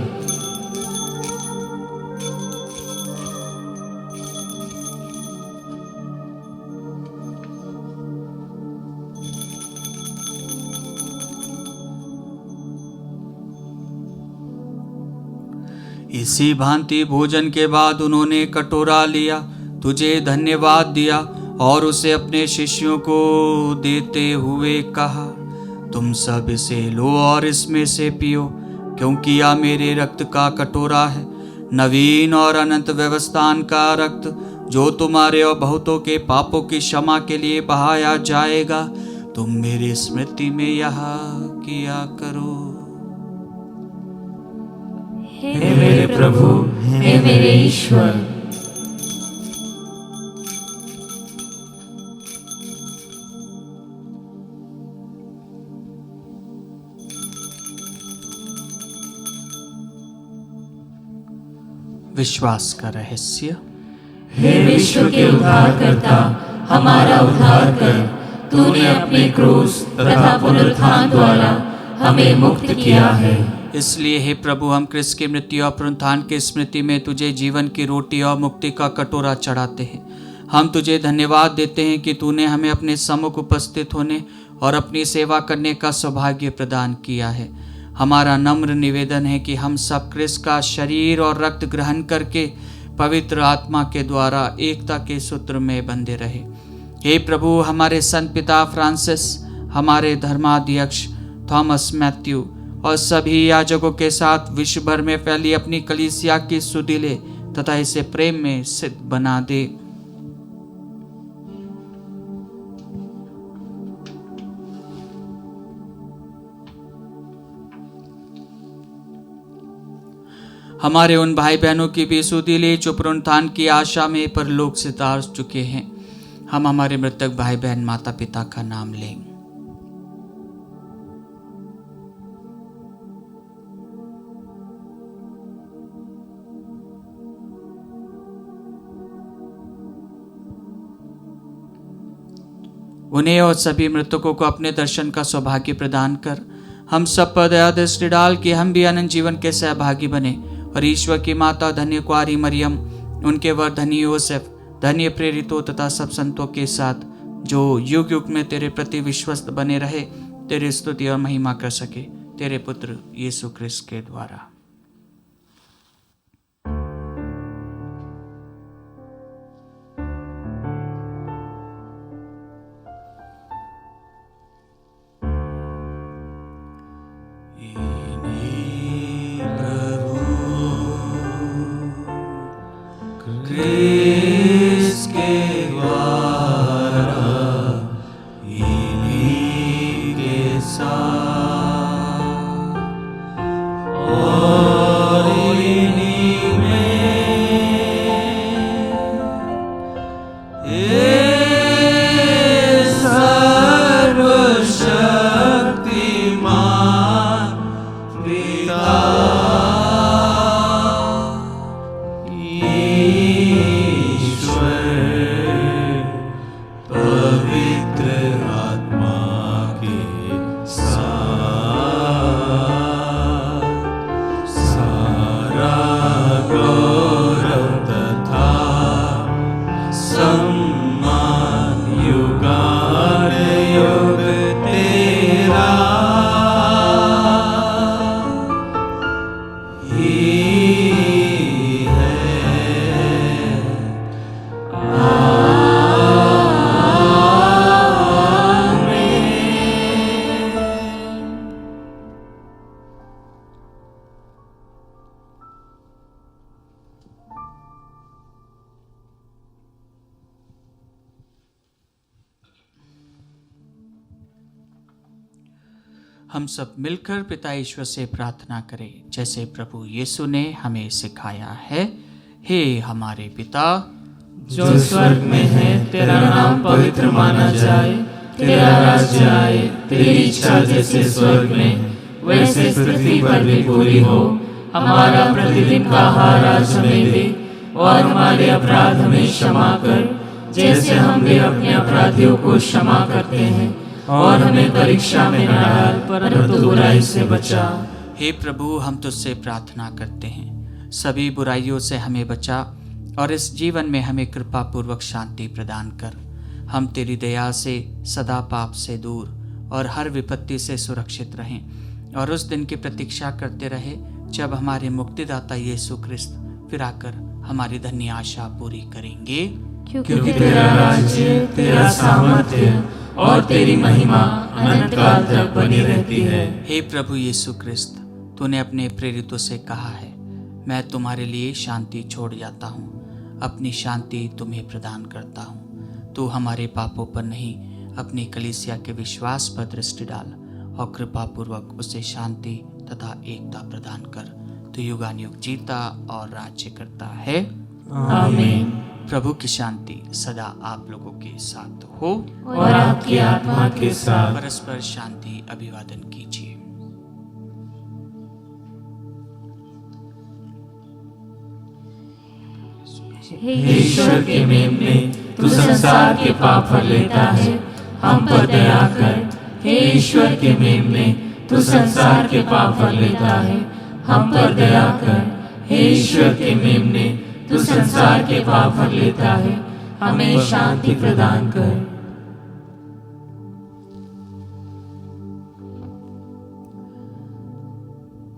इसी भांति भोजन के बाद उन्होंने कटोरा लिया, तुझे धन्यवाद दिया और उसे अपने शिष्यों को देते हुए कहा, तुम सब इसे लो और इसमें से पियो, क्योंकि यह मेरे रक्त का कटोरा है, नवीन और अनंत व्यवस्थान का रक्त, जो तुम्हारे और बहुतों के पापों की क्षमा के लिए बहाया जाएगा। तुम मेरी स्मृति में यह किया करो। हे मेरे प्रभु, हे मेरे ईश्वर, विश्वास का रहस्य। हे विश्व के उद्धारकर्ता, हमारा उद्धार कर। तूने अपने क्रूस तथा पुनरुत्थान द्वारा हमें मुक्त किया है। इसलिए हे प्रभु, हम क्रिस्त की मृत्यु और पुनरुत्थान की स्मृति में तुझे जीवन की रोटी और मुक्ति का कटोरा चढ़ाते हैं। हम तुझे धन्यवाद देते हैं कि तूने हमें अपने सम्मुख उपस्थित होने और अपनी सेवा करने का सौभाग्य प्रदान किया है। हमारा नम्र निवेदन है कि हम सब क्रिस्त का शरीर और रक्त ग्रहण करके पवित्र आत्मा के द्वारा एकता के सूत्र में बंधे रहे। हे प्रभु, हमारे संत पिता फ्रांसिस, हमारे धर्माध्यक्ष थॉमस मैथ्यू और सभी याजकों के साथ विश्व भर में फैली अपनी कलीसिया की सुधि ले तथा इसे प्रेम में सिद्ध बना दे। हमारे उन भाई बहनों की भी सुधि ले जो पुनरुत्थान की आशा में परलोक से तार चुके हैं। हम हमारे मृतक भाई बहन माता पिता का नाम लें। उन्हें और सभी मृतकों को अपने दर्शन का सौभाग्य प्रदान कर हम सब पर दया दृष्टि डाल के हम भी अनंत जीवन के सहभागी बने और ईश्वर की माता धन्य कुआरी मरियम, उनके वर धन्य योसेफ, धन्य प्रेरितों तथा सब संतों के साथ जो युग युग में तेरे प्रति विश्वस्त बने रहे, तेरी स्तुति और महिमा कर सके, तेरे पुत्र यीशु क्रिस्त के द्वारा। हम सब मिलकर पिता ईश्वर से प्रार्थना करें जैसे प्रभु यीशु ने हमें सिखाया है। हे हमारे पिता जो स्वर्ग में है, तेरा नाम पवित्र माना जाए, तेरा राज्य आए, तेरी इच्छा जैसे स्वर्ग में वैसे पृथ्वी पर भी पूरी हो। हमारा प्रतिदिन का आहार आज हमें दे और हमारे अपराध हमें क्षमा कर, जैसे हम भी अपने अपराधियों को क्षमा करते हैं, और हमें परीक्षा में न डाल परंतु बुराई से बचा। हे प्रभु, हम तुझसे प्रार्थना करते हैं, सभी बुराइयों से हमें बचा और इस जीवन में हमें कृपा पूर्वक शांति प्रदान कर। हम तेरी दया से सदा पाप से दूर और हर विपत्ति से सुरक्षित रहें और उस दिन की प्रतीक्षा करते रहे जब हमारे मुक्तिदाता यीशु ख्रिस्त फिर आकर हमारी धन्य आशा पूरी करेंगे। क्योंकि तेरा राज्य, तेरा सामर्थ्य और तेरी महिमा अनंत काल तक बनी रहती है। हे प्रभु यीशु ख्रिस्त, तूने अपने प्रेरितों से कहा है, मैं तुम्हारे लिए शांति छोड़ जाता हूँ, अपनी शांति तुम्हें प्रदान करता हूँ। तू हमारे पापों पर नहीं, अपनी कलीसिया के विश्वास पर दृष्टि डाल और कृपापूर्वक उसे शांति तथा एकता प्रदान कर। तू युगानुयुग जीता और राज्य करता है। आमीन। प्रभु की शांति सदा आप लोगों के साथ हो और आपकी आत्मा के साथ। परस्पर शांति अभिवादन कीजिए। हे ईश्वर के मेमने, तू संसार के पाप हर लेता है, हम पर दया कर। हे ईश्वर के मेमने, तू संसार के पाप हर लेता है, हम पर दया कर। हे ईश्वर के मेमने, तू संसार के पाप हर लेता है, हमें शांति प्रदान कर।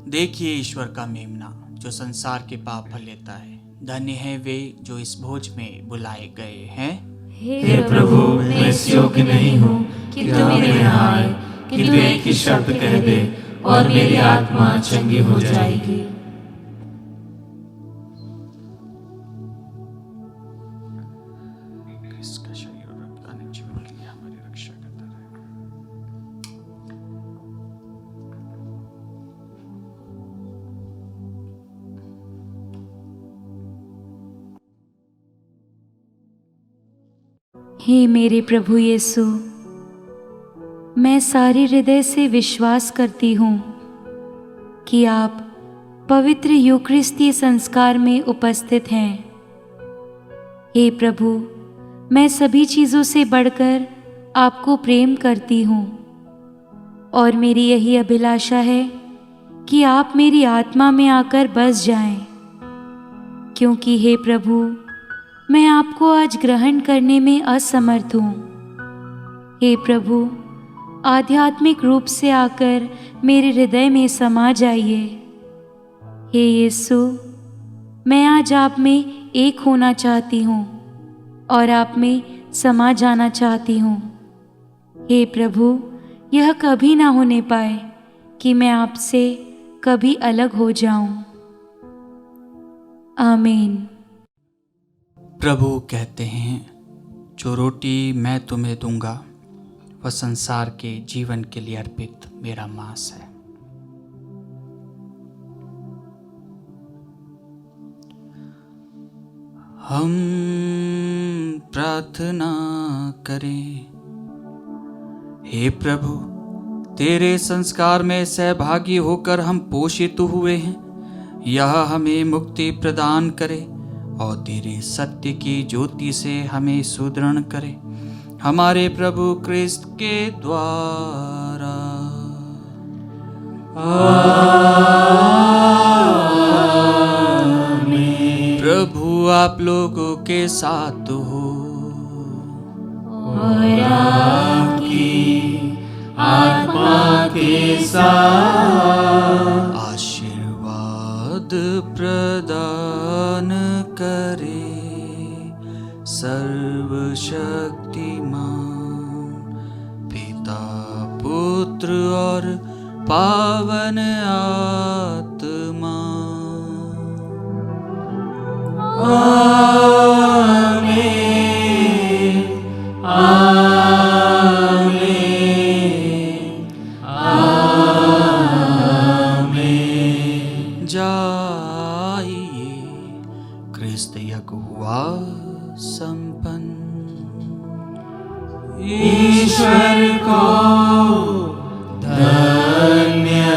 देखिए ईश्वर का मेमना जो संसार के पाप हर लेता है। धन्य है वे जो इस भोज में बुलाए गए हैं। हे प्रभु, मैं इस योग्य नहीं हूँ कि तू मेरे यहाँ आए, कि तू एक ही शब्द कह दे और मेरी आत्मा चंगी हो जाएगी। इसका शरीर और रक्त अनंत जीवन के लिए हमारी रक्षा करता रहेगा। हे मेरे प्रभु यीशु, मैं सारे हृदय से विश्वास करती हूँ कि आप पवित्र यूकरिस्तीय संस्कार में उपस्थित हैं। हे प्रभु, मैं सभी चीज़ों से बढ़कर आपको प्रेम करती हूँ और मेरी यही अभिलाषा है कि आप मेरी आत्मा में आकर बस जाएं, क्योंकि हे प्रभु, मैं आपको आज ग्रहण करने में असमर्थ हूँ। हे प्रभु, आध्यात्मिक रूप से आकर मेरे हृदय में समा जाइए। हे यीशु, मैं आज आप में एक होना चाहती हूँ और आप में समा जाना चाहती हूँ। हे प्रभु, यह कभी ना होने पाए कि मैं आपसे कभी अलग हो जाऊं। आमीन। प्रभु कहते हैं, जो रोटी मैं तुम्हें दूंगा वह संसार के जीवन के लिए अर्पित मेरा मांस है। हम प्रार्थना करें। हे प्रभु, तेरे संस्कार में सहभागी होकर हम पोषित हुए हैं। यह हमें मुक्ति प्रदान करे और तेरे सत्य की ज्योति से हमें सुदृढ़ करे, हमारे प्रभु क्रिस्त के द्वारा। आमीन। प्रभु आप लोगों के साथ हो और आपकी आत्मा के साथ। आशीर्वाद प्रदान करे सर्वशक्तिमान पिता, पुत्र और पावन आत्मा। आमीन। आमीन। आमीन। जाइए, क्रिस्त यज्ञ हुआ संपन्न। ईश्वर को धन्यवाद।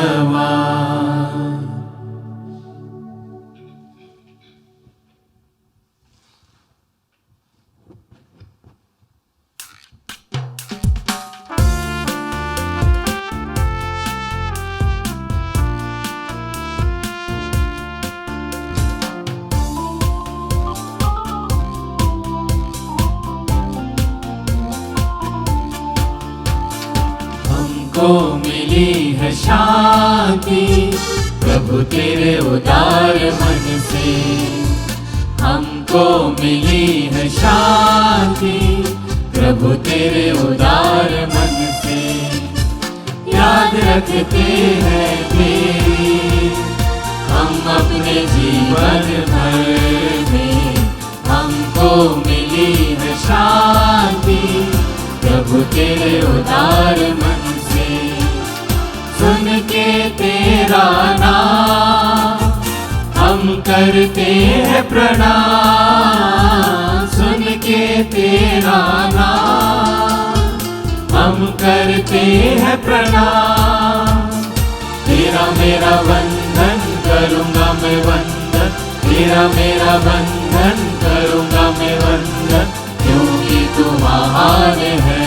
हमको मिली है शांति, प्रभु तेरे उदार मन से हमको मिली है शांति। प्रभु तेरे उदार मन से याद रखते हैं तेरी हम अपने जीवन भर में। हमको मिली है शांति प्रभु तेरे उदार मन से। सुन के तेरा नाम हम करते हैं प्रणाम। सुन के तेरा नाम हम करते हैं प्रणाम। तेरा मेरा बंधन करूँगा मैं वंदन। तेरा मेरा बंधन करूँगा मैं वंदन, क्योंकि तू महान है।